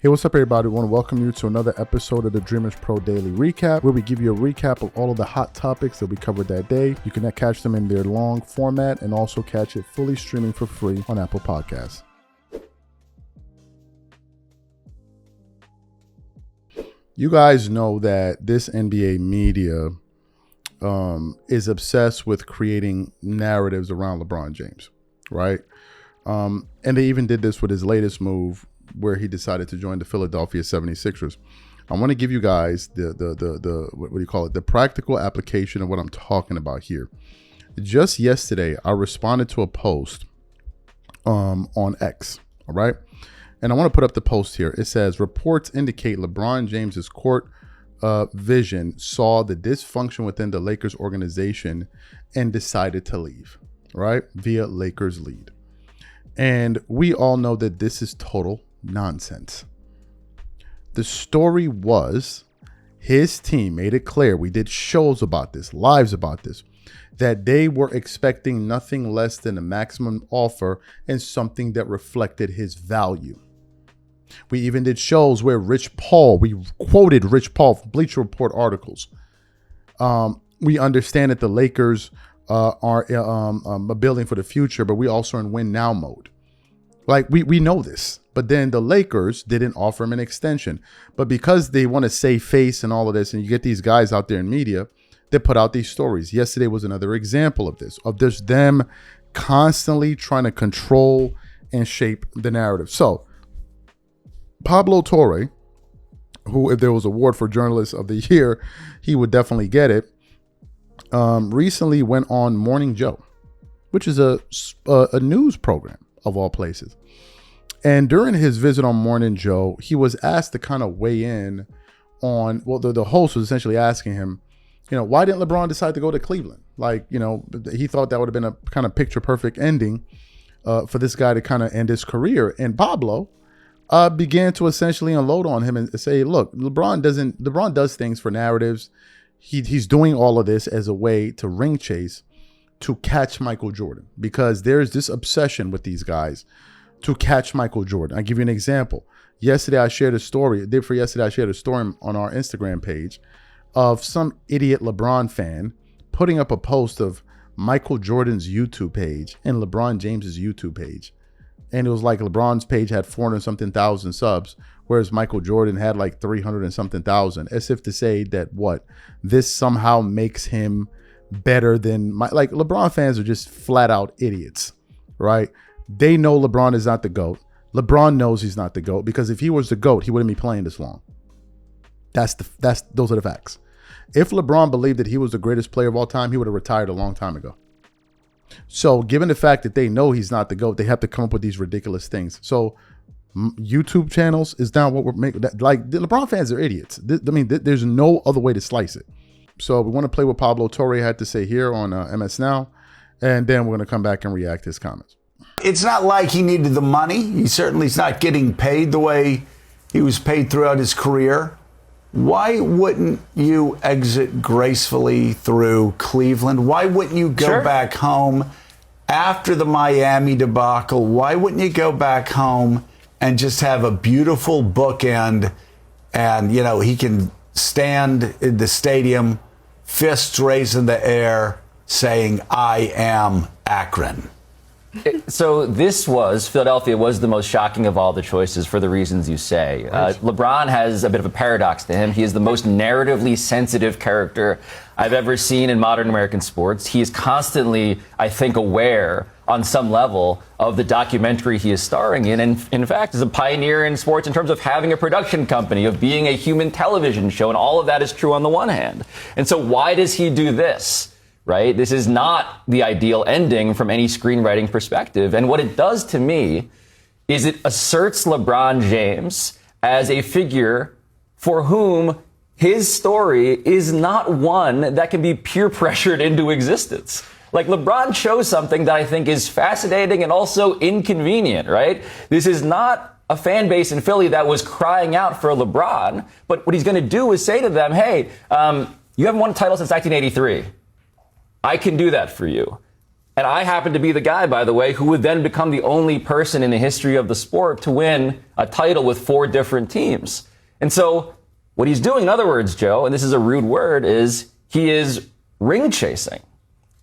Hey, what's up, everybody? I want to welcome you to another episode of the Dreamers Pro Daily Recap, where we give you a recap of all of the hot topics that we covered that day. You can catch them in their long format and also catch it fully streaming for free on Apple Podcasts. You guys know that this NBA media is obsessed with creating narratives around LeBron James, right? And they even did this with his latest move, where he decided to join the Philadelphia 76ers. I want to give you guys the practical application of what I'm talking about here. Just yesterday, I responded to a post on X, all right? And I want to put up the post here. It says, reports indicate LeBron James's court vision saw the dysfunction within the Lakers organization and decided to leave, right? Via Lakers lead. And we all know that this is total nonsense. The story was his team made it clear, we did shows about this, lives about this, that they were expecting nothing less than a maximum offer and something that reflected his value. We even did shows where we quoted Rich Paul from Bleacher Report articles. We understand that the Lakers are building for the future, but we also are in win now mode. Like, we know this, but then the Lakers didn't offer him an extension. But because they want to save face and all of this, and you get these guys out there in media that put out these stories. Yesterday was another example of this, of just them constantly trying to control and shape the narrative. So Pablo Torre, who, if there was an award for Journalist of the Year, he would definitely get it, recently went on Morning Joe, which is a news program of all places. And during his visit on Morning Joe, he was asked to kind of weigh in on, well, the host was essentially asking him, why didn't LeBron decide to go to Cleveland? Like, he thought that would have been a kind of picture perfect ending for this guy to kind of end his career. And Pablo began to essentially unload on him and say, look, LeBron does things for narratives. He's doing all of this as a way to ring chase, to catch Michael Jordan, because there's this obsession with these guys to catch Michael Jordan. I'll give you an example. Yesterday, I shared a story on our Instagram page of some idiot LeBron fan putting up a post of Michael Jordan's YouTube page and LeBron James's YouTube page. And it was like LeBron's page had 400 something thousand subs, whereas Michael Jordan had like 300 and something thousand, as if to say that this somehow makes him better than like LeBron fans are just flat out idiots, right? They know LeBron is not the GOAT. LeBron knows he's not the GOAT, because if he was the GOAT, he wouldn't be playing this long. Those are the facts. If LeBron believed that he was the greatest player of all time, he would have retired a long time ago. So given the fact that they know he's not the GOAT, they have to come up with these ridiculous things. So YouTube channels is not what we're making. Like, the LeBron fans are idiots. There's no other way to slice it. So we want to play what Pablo Torre had to say here on MS Now, and then we're going to come back and react to his comments. It's not like he needed the money. He certainly is not getting paid the way he was paid throughout his career. Why wouldn't you exit gracefully through Cleveland? Why wouldn't you go back home after the Miami debacle? Why wouldn't you go back home and just have a beautiful bookend, and, he can stand in the stadium, fists raised in the air, saying, I am Akron? So Philadelphia was the most shocking of all the choices for the reasons you say. LeBron has a bit of a paradox to him. He is the most narratively sensitive character I've ever seen in modern American sports. He is constantly, I think, aware on some level of the documentary he is starring in, and in fact is a pioneer in sports in terms of having a production company, of being a human television show, and all of that is true on the one hand. And so why does he do this? Right? This is not the ideal ending from any screenwriting perspective. And what it does to me is it asserts LeBron James as a figure for whom his story is not one that can be peer pressured into existence. Like, LeBron chose something that I think is fascinating and also inconvenient, right? This is not a fan base in Philly that was crying out for LeBron, but what he's going to do is say to them, hey, you haven't won a title since 1983. I can do that for you. And I happen to be the guy, by the way, who would then become the only person in the history of the sport to win a title with 4 different teams. And so what he's doing, in other words, Joe, and this is a rude word, is he is ring chasing.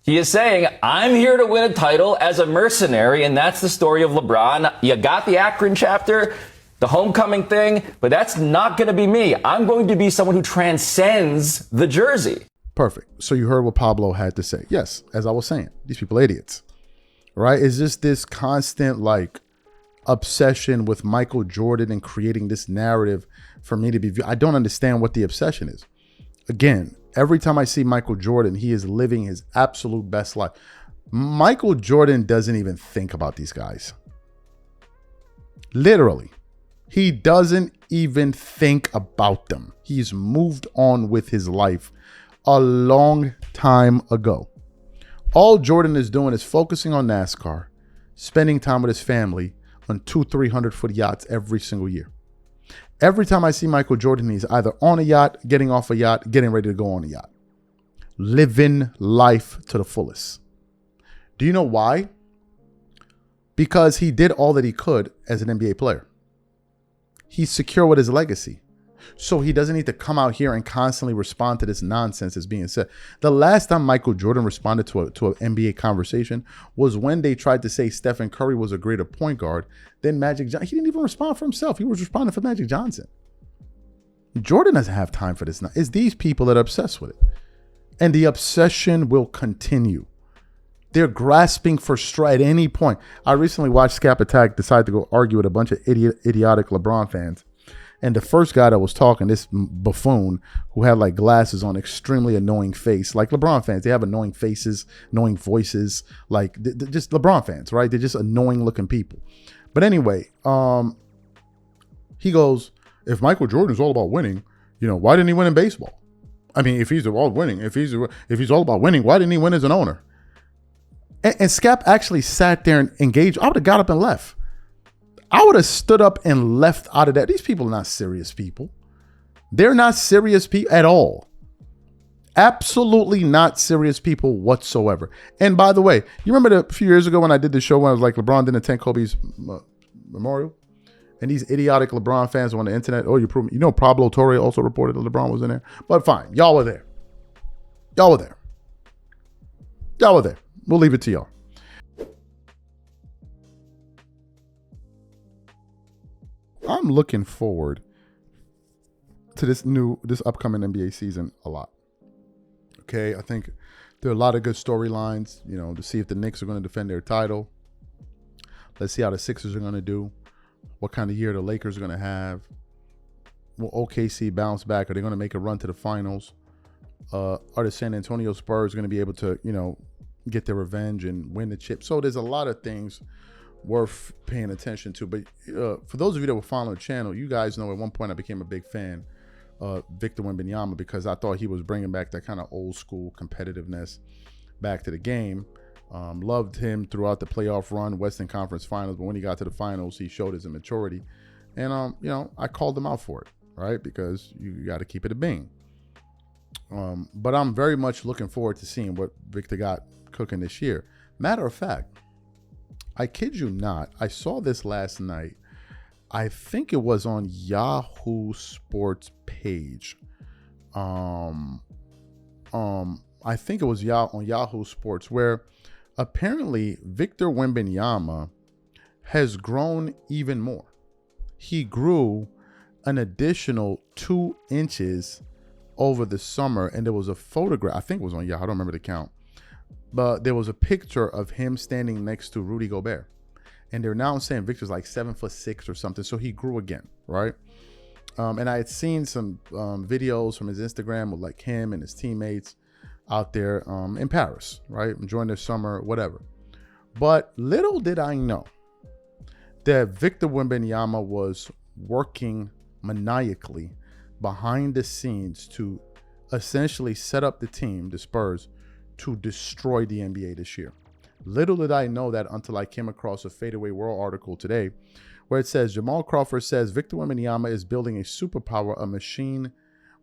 He is saying, I'm here to win a title as a mercenary, and that's the story of LeBron. You got the Akron chapter, the homecoming thing, but that's not going to be me. I'm going to be someone who transcends the jersey. Perfect. So you heard what Pablo had to say. Yes, as I was saying, these people are idiots, right? It's just this constant like obsession with Michael Jordan and creating this narrative for me to be viewed. I don't understand what the obsession is. Again, every time I see Michael Jordan, he is living his absolute best life. Michael Jordan doesn't even think about these guys. Literally. He doesn't even think about them. He's moved on with his life a long time ago. All Jordan is doing is focusing on NASCAR, spending time with his family on 200-300-foot yachts every single year. Every time I see Michael Jordan, he's either on a yacht, getting off a yacht, getting ready to go on a yacht. Living life to the fullest. Do you know why? Because he did all that he could as an NBA player. He's secure with his legacy. So he doesn't need to come out here and constantly respond to this nonsense that's being said. The last time Michael Jordan responded to an NBA conversation was when they tried to say Stephen Curry was a greater point guard than Magic Johnson. He didn't even respond for himself. He was responding for Magic Johnson. Jordan doesn't have time for this now. It's these people that are obsessed with it. And the obsession will continue. They're grasping for straw at any point. I recently watched Scap Attack decide to go argue with a bunch of idiotic LeBron fans. And the first guy that was talking, this buffoon who had like glasses on, extremely annoying face, like LeBron fans, they have annoying faces, annoying voices, like just LeBron fans, right? They're just annoying looking people. But anyway, he goes, if Michael Jordan is all about winning, why didn't he win in baseball? I mean, if he's all winning, if he's all about winning, why didn't he win as an owner? And Scap actually sat there and engaged. I would have got up and left. I would have stood up and left out of that. These people are not serious people. They're not serious people at all. Absolutely not serious people whatsoever. And by the way, you remember a few years ago when I did the show when I was like, LeBron didn't attend Kobe's memorial? And these idiotic LeBron fans on the internet, Pablo Torre also reported that LeBron was in there. But fine, y'all were there. We'll leave it to y'all. I'm looking forward to this upcoming NBA season a lot. Okay, I think there are a lot of good storylines, to see if the Knicks are going to defend their title. Let's see how the Sixers are going to do. What kind of year the Lakers are going to have. Will OKC bounce back? Are they going to make a run to the finals? Are the San Antonio Spurs going to be able to, get their revenge and win the chip? So there's a lot of things worth paying attention to. But for those of you that were following the channel, you guys know at one point I became a big fan of Victor Wembanyama because I thought he was bringing back that kind of old school competitiveness back to the game. Loved him throughout the playoff run, Western Conference Finals, but when he got to the finals, he showed his immaturity. And, I called him out for it, right? Because you got to keep it a bean. But I'm very much looking forward to seeing what Victor got cooking this year. Matter of fact, I kid you not, I saw this last night. I think it was on Yahoo Sports page. I think it was on Yahoo Sports, where apparently Victor Wembanyama has grown even more. He grew an additional 2 inches over the summer, and there was a photograph, I think it was on Yahoo, I don't remember the count, but there was a picture of him standing next to Rudy Gobert. And they're now saying Victor's like 7'6" or something. So he grew again, right? And I had seen some videos from his Instagram with like him and his teammates out there in Paris, right? Enjoying their summer, whatever. But little did I know that Victor Wembanyama was working maniacally behind the scenes to essentially set up the team, the Spurs, to destroy the NBA this year. Little did I know that until I came across a Fadeaway World article today where it says Jamal Crawford says Victor Wembanyama is building a superpower, a machine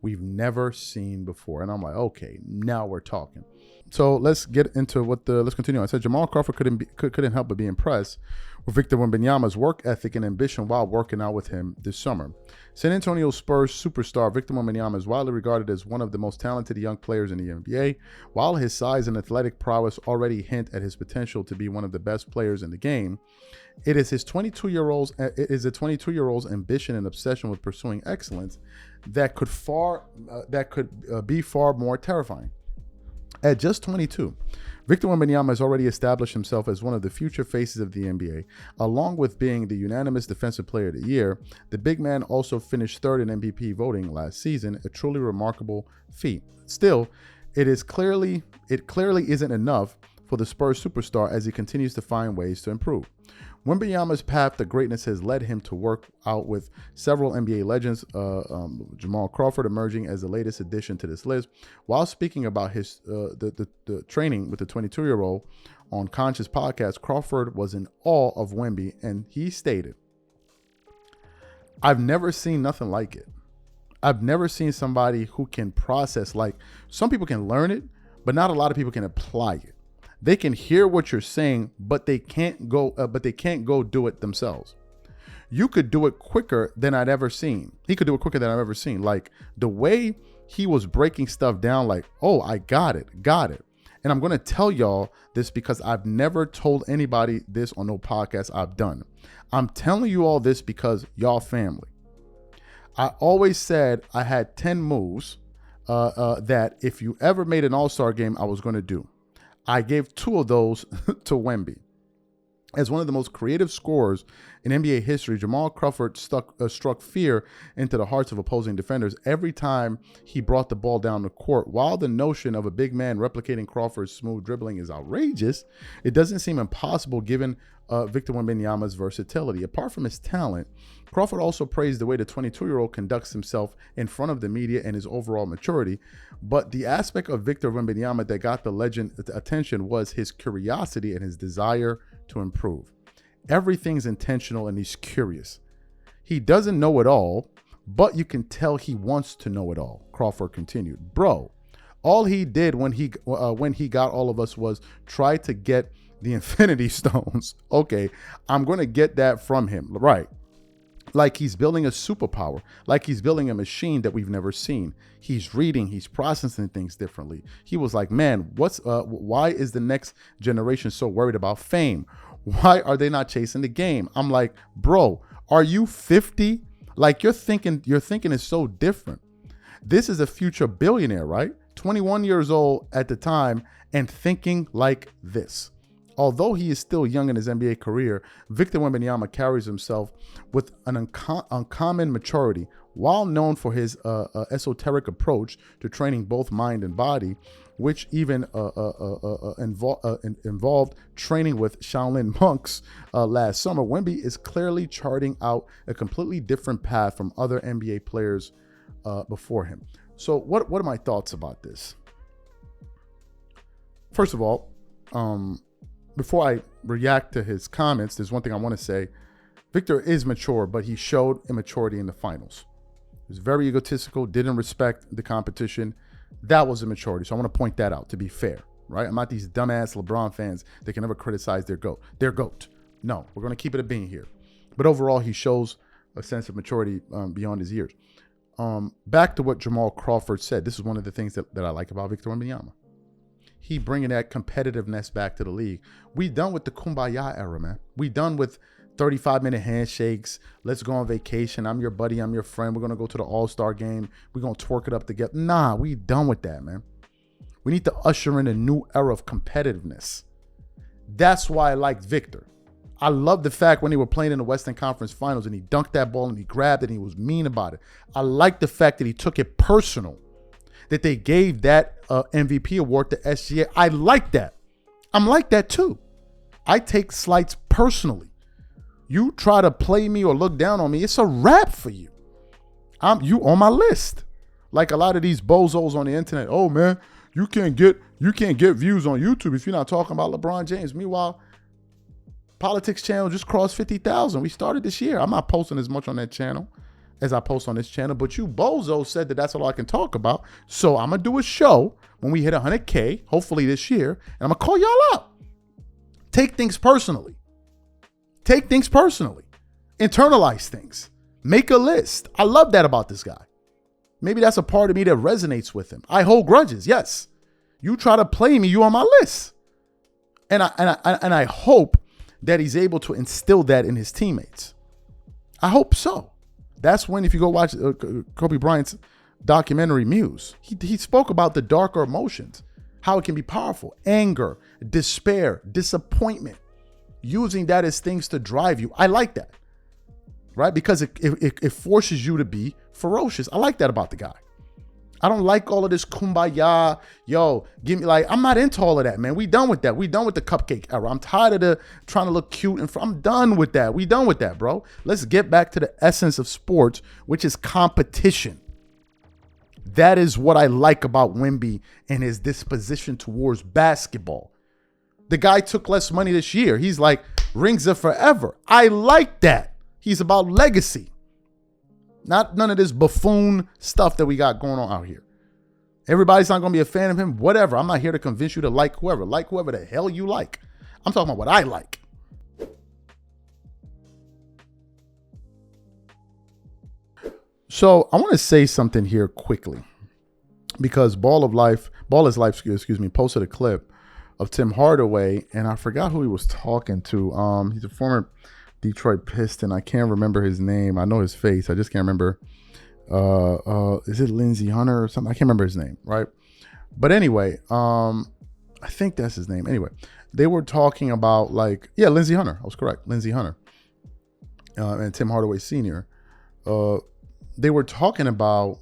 we've never seen before. And I'm like, okay, now we're talking. So let's get into let's continue. I said Jamal Crawford couldn't help but be impressed with Victor Wembanyama's work ethic and ambition while working out with him this summer. San Antonio Spurs superstar Victor Wembanyama is widely regarded as one of the most talented young players in the NBA. While his size and athletic prowess already hint at his potential to be one of the best players in the game, it is a 22-year-old's ambition and obsession with pursuing excellence that could be far more terrifying. At just 22, Victor Wembanyama has already established himself as one of the future faces of the NBA. Along with being the unanimous Defensive Player of the Year, the big man also finished third in MVP voting last season, a truly remarkable feat. Still, it clearly isn't enough for the Spurs superstar as he continues to find ways to improve. Wembanyama's path to greatness has led him to work out with several NBA legends, Jamal Crawford emerging as the latest addition to this list. While speaking about his the training with the 22-year-old on Conscious Podcast, Crawford was in awe of Wemby, and he stated, "I've never seen nothing like it. I've never seen somebody who can process, like, some people can learn it, but not a lot of people can apply it. They can hear what you're saying, but they can't go do it themselves. You could do it quicker than I'd ever seen. He could do it quicker than I've ever seen. Like, the way he was breaking stuff down, like, oh, I got it. And I'm going to tell y'all this because I've never told anybody this on no podcast I've done. I'm telling you all this because y'all family. I always said I had 10 moves that if you ever made an all-star game, I was going to do. I gave 2 of those to Wemby. As one of the most creative scorers in NBA history, Jamal Crawford struck fear into the hearts of opposing defenders every time he brought the ball down the court. While the notion of a big man replicating Crawford's smooth dribbling is outrageous, it doesn't seem impossible given Victor Wembanyama's versatility. Apart from his talent, Crawford also praised the way the 22-year-old conducts himself in front of the media and his overall maturity. But the aspect of Victor Wembanyama that got the legend attention was his curiosity and his desire to improve. Everything's intentional and he's curious. He doesn't know it all, but you can tell he wants to know it all, Crawford continued. Bro, all he did when he got all of us was try to get the Infinity Stones. Okay, I'm going to get that from him. Right. Like he's building a superpower, like he's building a machine that we've never seen. He's reading, he's processing things differently. He was like, man, why is the next generation so worried about fame? Why are they not chasing the game? I'm like, bro, are you 50? Like your thinking is so different. This is a future billionaire, right? 21 years old at the time and thinking like this. Although he is still young in his NBA career, Victor Wembanyama carries himself with an uncommon maturity. While known for his esoteric approach to training both mind and body, which even involved training with Shaolin monks last summer, Wemby is clearly charting out a completely different path from other NBA players before him. So what are my thoughts about this? First of all, before I react to his comments, there's one thing I want to say. Victor is mature, but he showed immaturity in the finals. He was very egotistical, didn't respect the competition. That was immaturity. So I want to point that out, to be fair, right? I'm not these dumbass LeBron fans that can never criticize their GOAT. Their GOAT. No, we're going to keep it a bean here. But overall, he shows a sense of maturity beyond his years. Back to what Jamal Crawford said. This is one of the things that I like about Victor Wembanyama. He bringing that competitiveness back to the league. We done with the kumbaya era, man. We done with 35-minute handshakes. Let's go on vacation. I'm your buddy. I'm your friend. We're going to go to the All-Star game. We're going to twerk it up together. Nah, we done with that, man. We need to usher in a new era of competitiveness. That's why I like Victor. I love the fact when they were playing in the Western Conference Finals and he dunked that ball and he grabbed it and he was mean about it. I like the fact that he took it personal, that they gave that MVP award to SGA. I like that. I'm like that too. I take slights personally. You try to play me or look down on me, it's a wrap for you. You on my list. Like a lot of these bozos on the internet. Oh man, you can't get views on YouTube if you're not talking about LeBron James. Meanwhile, Politics channel just crossed 50,000. We started this year. I'm not posting as much on that channel. as I post on this channel, but you bozo said that that's all I can talk about. So I'm going to do a show when we hit 100K, hopefully this year, and I'm going to call y'all out. Take things personally. Take things personally. Internalize things. Make a list. I love that about this guy. Maybe that's a part of me that resonates with him. I hold grudges. Yes. You try to play me, you on my list. And I hope that he's able to instill that in his teammates. I hope so. That's when, if you go watch Kobe Bryant's documentary Muse, he spoke about the darker emotions, how it can be powerful. Anger, despair, disappointment. Using that as things to drive you. I like that. Right? Because it forces you to be ferocious. I like that about the guy. I don't like all of this kumbaya. Yo, give me I'm not into all of that, man. We done with that. We done with the cupcake era. I'm tired of the trying to look cute I'm done with that. We done with that, bro. Let's get back to the essence of sports, which is competition. That is what I like about Wemby and his disposition towards basketball. The guy took less money this year. He's like, rings are forever. I like that. He's about legacy. Not none of this buffoon stuff that we got going on out here. Everybody's not going to be a fan of him. Whatever. I'm not here to convince you to like whoever. Like whoever the hell you like. I'm talking about what I like. So I want to say something here quickly. Because Ball is Life, posted a clip of Tim Hardaway. And I forgot who he was talking to. He's a former Detroit Piston. I can't remember his name. I know his face. I just can't remember. Is it Lindsey Hunter or something? I can't remember his name, right? But anyway, I think that's his name. Anyway, they were talking about Lindsey Hunter. I was correct. Lindsey Hunter and Tim Hardaway Sr. They were talking about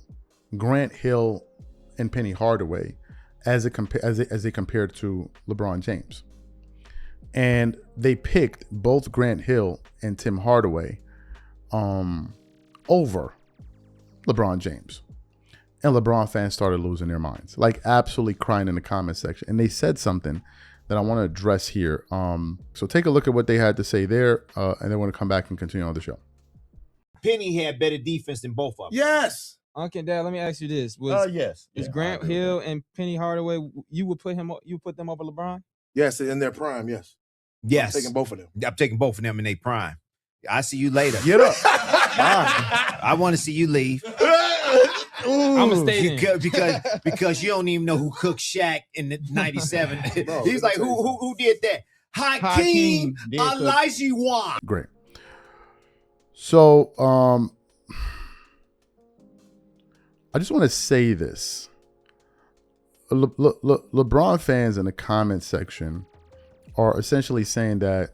Grant Hill and Penny Hardaway as they compared to LeBron James. And they picked both Grant Hill and Tim Hardaway over LeBron James. And LeBron fans started losing their minds, absolutely crying in the comment section. And they said something that I want to address here. So take a look at what they had to say there, and then we're going to come back and continue on the show. Penny had better defense than both of them. Yes. Uncle Dad, let me ask you this: Yes. Is Grant Hill and Penny Hardaway? You would put them over LeBron? Yes, in their prime. Yes. Yes. I'm taking both of them. I'm taking both of them in their prime. I see you later. Get up. I want to see you leave. I'm a stay because you don't even know who cooked Shaq in the '97. Bro, he's like, who did that? Hakeem Olajuwon. Great. So, I just want to say this. LeBron fans in the comment section are essentially saying that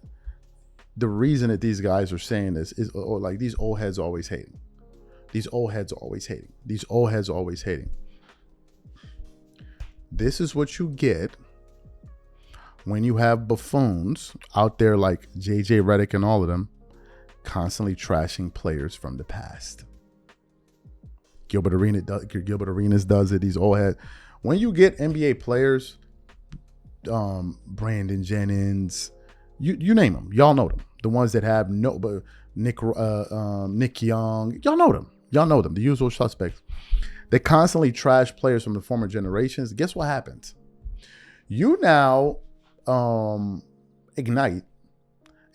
the reason that these guys are saying this is these old heads are always hating. These old heads are always hating. These old heads are always hating. This is what you get when you have buffoons out there like JJ Redick and all of them constantly trashing players from the past. Gilbert Arenas does it. These old heads. When you get NBA players, Brandon Jennings, you name them, y'all know them. The ones that have Nick Young, y'all know them. The usual suspects. They constantly trash players from the former generations. Guess what happens? You now ignite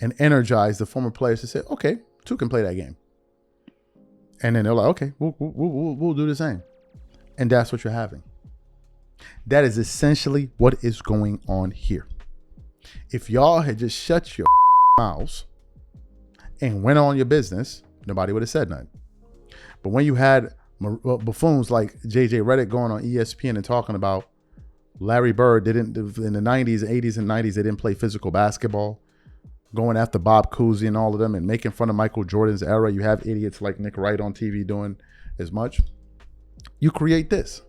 and energize the former players to say, okay, two can play that game. And then they're like, okay, we'll do the same. And that's what you're having. That is essentially what is going on here. If y'all had just shut your mouths and went on your business, nobody would have said nothing. But when you had buffoons like JJ Redick going on ESPN and talking about Larry Bird in the 90s, 80s, and 90s, they didn't play physical basketball, going after Bob Cousy and all of them and making fun of Michael Jordan's era. You have idiots like Nick Wright on TV doing as much. You create this.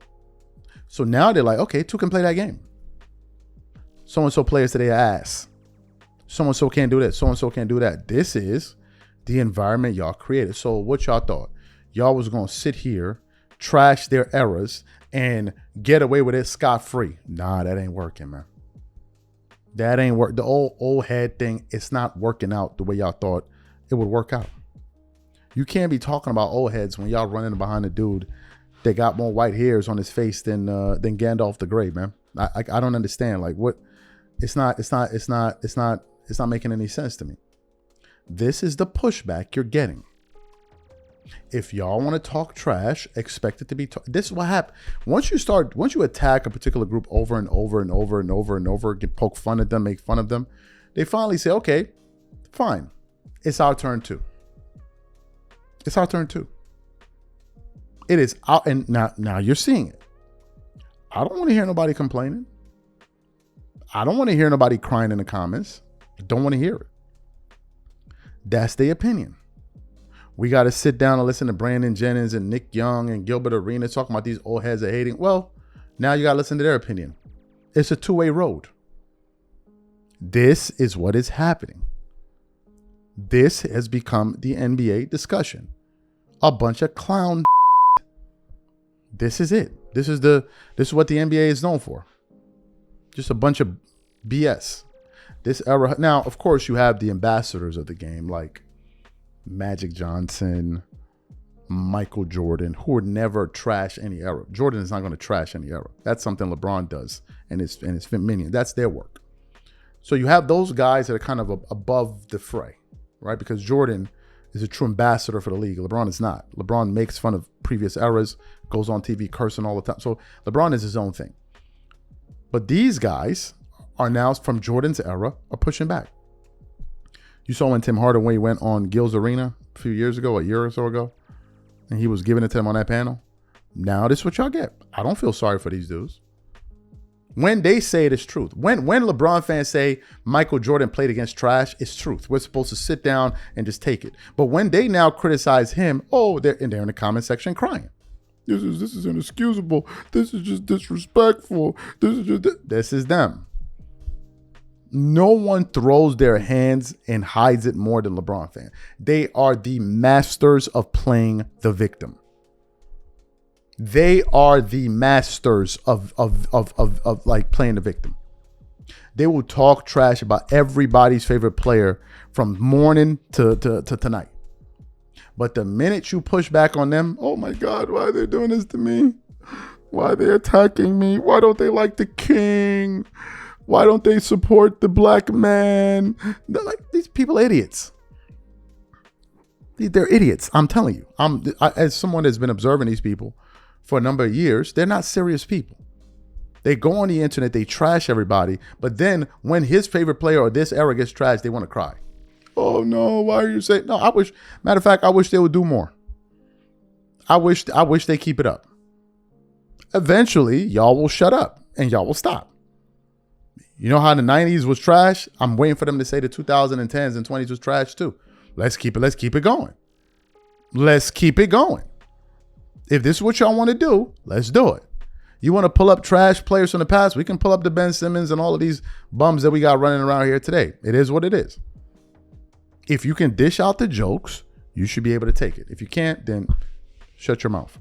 So now they're like, okay, two can play that game. So-and-so plays to their ass. So-and-so can't do that. So-and-so can't do that. This is the environment y'all created. So what y'all thought? Y'all was going to sit here, trash their eras, and get away with it scot-free. Nah, that ain't working, man. That ain't work. The old head thing, it's not working out the way y'all thought it would work out. You can't be talking about old heads when y'all running behind a dude that got more white hairs on his face than Gandalf the Grey, man. I don't understand. Like, what? It's not making any sense to me. This is the pushback you're getting. If y'all want to talk trash, expect it to be. This is what happens once you attack a particular group over and over and over and over and over, poke fun at them, make fun of them. They finally say, okay, fine, it's our turn too. It's our turn too. It is out, and now you're seeing it. I don't want to hear nobody complaining. I don't want to hear nobody crying in the comments. I don't want to hear it. That's their opinion. We got to sit down and listen to Brandon Jennings and Nick Young and Gilbert Arenas talking about these old heads are hating. Well, now you got to listen to their opinion. It's a two-way road. This is what is happening. This has become the NBA discussion. A bunch of clown. This is it. This is what the NBA is known for. Just a bunch of BS. This era. Now, of course, you have the ambassadors of the game like Magic Johnson, Michael Jordan, who would never trash any era. Jordan is not going to trash any era. That's something LeBron does and his minion. That's their work. So you have those guys that are kind of above the fray, right? Because Jordan is a true ambassador for the league. LeBron is not. LeBron makes fun of previous eras, goes on TV cursing all the time. So LeBron is his own thing. But these guys are now from Jordan's era are pushing back. You saw when Tim Hardaway went on Gil's Arena a few years ago, a year or so ago, and he was giving it to them on that panel. Now this is what y'all get. I don't feel sorry for these dudes. When they say it is truth. When LeBron fans say Michael Jordan played against trash, it's truth. We're supposed to sit down and just take it. But when they now criticize him, they're in the comment section crying. This is inexcusable. This is just disrespectful. This is them. No one throws their hands and hides it more than LeBron fans. They are the masters of playing the victim. They are the masters of like playing the victim. They will talk trash about everybody's favorite player from morning to tonight. But the minute you push back on them, oh my God, why are they doing this to me? Why are they attacking me? Why don't they like the king? Why don't they support the black man? They're like, these people are idiots. They're idiots. I'm telling you. As someone that's been observing these people for a number of years, they're not serious people. They go on the internet, they trash everybody, but then when his favorite player or this era gets trashed, they want to cry. Oh no, why are you saying? No, matter of fact, I wish they would do more. I wish they keep it up. Eventually, y'all will shut up and y'all will stop. You know how the 90s was trash? I'm waiting for them to say the 2010s and 20s was trash too. Let's keep it going. Let's keep it going. If this is what y'all want to do, let's do it. You want to pull up trash players from the past? We can pull up the Ben Simmons and all of these bums that we got running around here today. It is what it is. If you can dish out the jokes, you should be able to take it. If you can't, then shut your mouth.